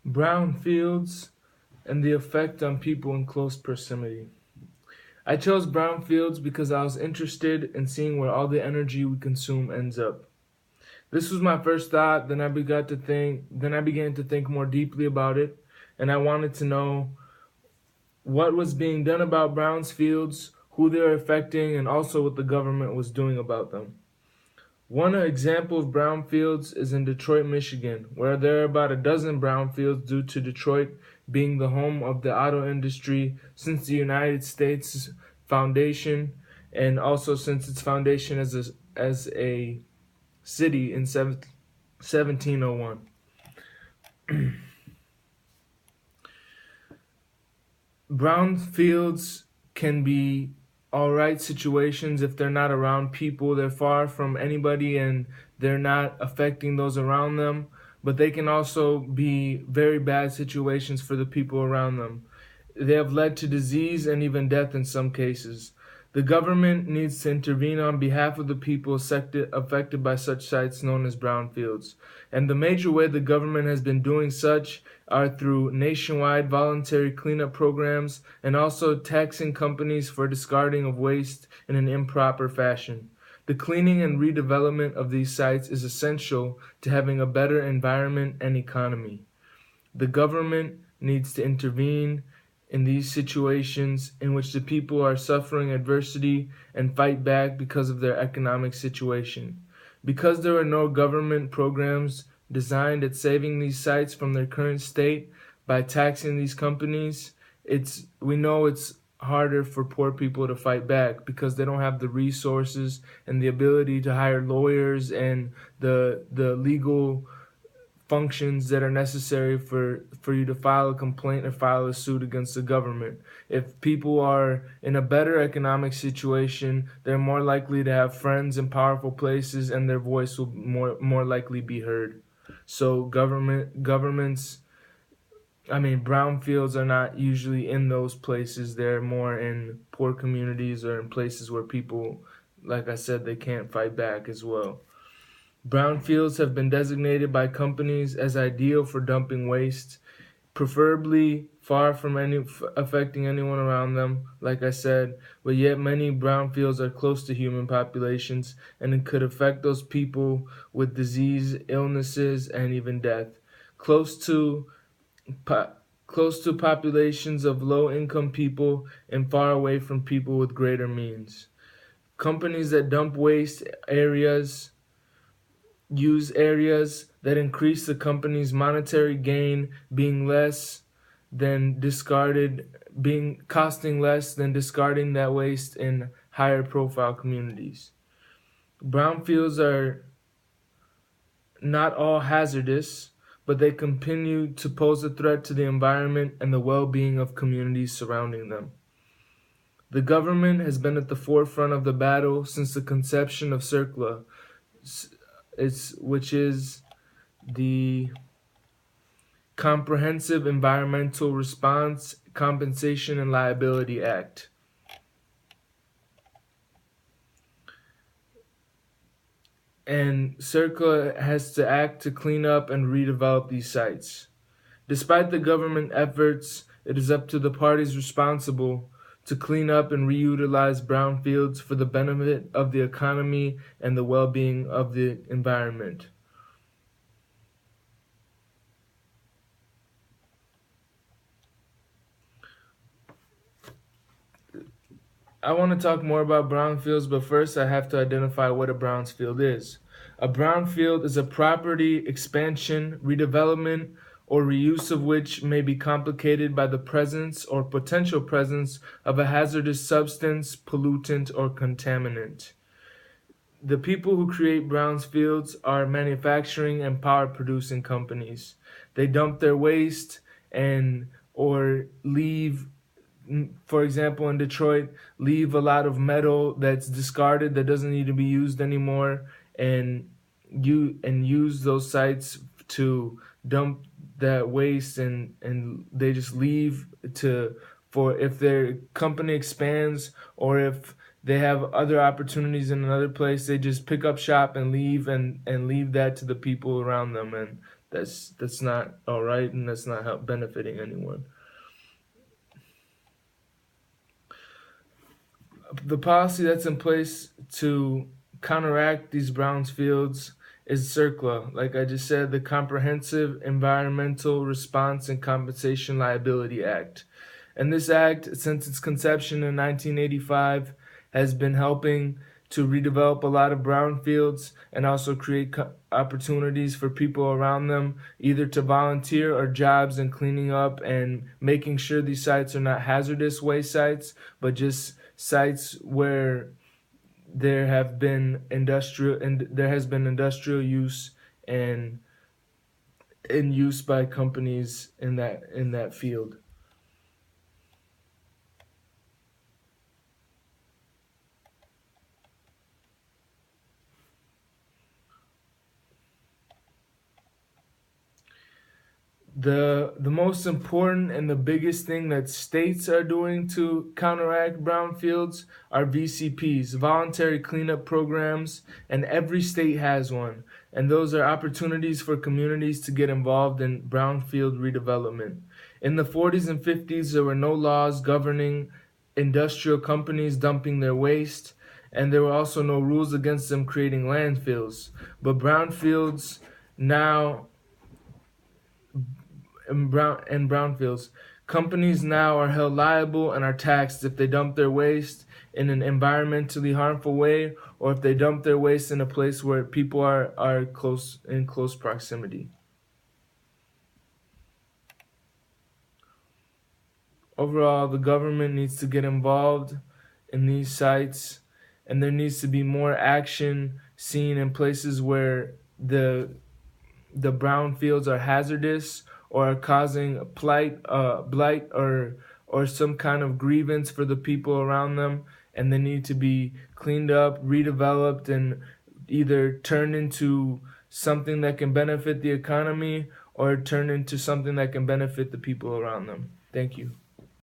Brownfields and the effect on people in close proximity. I chose brownfields because I was interested in seeing where all the energy we consume ends up. This was my first thought, then I began to think more deeply about it, and I wanted to know what was being done about brownfields, who they were affecting, and also what the government was doing about them. One example of brownfields is in Detroit, Michigan, where there are about a dozen brownfields due to Detroit being the home of the auto industry since the United States foundation, and also since its foundation as a city in 1701. Brownfields can be all right situations if they're not around people, they're far from anybody, and they're not affecting those around them. But they can also be very bad situations for the people around them. They have led to disease and even death in some cases. The government needs to intervene on behalf of the people affected by such sites known as brownfields. And the major way the government has been doing such are through nationwide voluntary cleanup programs and also taxing companies for discarding of waste in an improper fashion. The cleaning and redevelopment of these sites is essential to having a better environment and economy. The government needs to intervene in these situations in which the people are suffering adversity and fight back because of their economic situation. Because there are no government programs designed at saving these sites from their current state by taxing these companies, we know it's harder for poor people to fight back because they don't have the resources and the ability to hire lawyers and the legal functions that are necessary for you to file a complaint or file a suit against the government. If people are in a better economic situation, they're more likely to have friends in powerful places and their voice will more likely be heard. So brownfields are not usually in those places. They're more in poor communities or in places where people, like I said, they can't fight back as well. Brownfields have been designated by companies as ideal for dumping waste, preferably far from affecting anyone around them, like I said, but yet many brownfields are close to human populations and it could affect those people with disease, illnesses, and even death. Close to po- Close to populations of low-income people and far away from people with greater means. Companies that dump waste areas use areas that increase the company's monetary gain being costing less than discarding that waste in higher profile communities. Brownfields are not all hazardous, but they continue to pose a threat to the environment and the well-being of communities surrounding them. The government has been at the forefront of the battle since the conception of CERCLA, which is the Comprehensive Environmental Response, Compensation, and Liability Act. And CERCLA has to act to clean up and redevelop these sites. Despite the government efforts, it is up to the parties responsible to clean up and reutilize brownfields for the benefit of the economy and the well-being of the environment. I want to talk more about brownfields, but first I have to identify what a brownfield is. A brownfield is a property expansion, redevelopment, or reuse of which may be complicated by the presence or potential presence of a hazardous substance, pollutant, or contaminant. The people who create brownfields are manufacturing and power producing companies. They dump their waste and or leave, for example, in Detroit, leave a lot of metal that's discarded that doesn't need to be used anymore, and use those sites to dump that waste, and they just leave to for if their company expands or if they have other opportunities in another place, they just pick up shop and leave and leave that to the people around them, and that's not all right, and that's not benefiting anyone. The policy that's in place to counteract these brownfields is CERCLA. Like I just said, the Comprehensive Environmental Response and Compensation Liability Act. And this act, since its conception in 1985, has been helping to redevelop a lot of brownfields and also create opportunities for people around them, either to volunteer or jobs in cleaning up and making sure these sites are not hazardous waste sites, but just sites where there have been there has been industrial use and in use by companies in that field. The most important and the biggest thing that states are doing to counteract brownfields are VCPs, voluntary cleanup programs, and every state has one. And those are opportunities for communities to get involved in brownfield redevelopment. In the 40s and 50s, there were no laws governing industrial companies dumping their waste, and there were also no rules against them creating landfills. But brownfields now and brownfields. Companies now are held liable and are taxed if they dump their waste in an environmentally harmful way, or if they dump their waste in a place where people are in close proximity. Overall, the government needs to get involved in these sites, and there needs to be more action seen in places where the brownfields are hazardous or are causing blight, or some kind of grievance for the people around them, and they need to be cleaned up, redeveloped, and either turned into something that can benefit the economy or turn into something that can benefit the people around them. Thank you.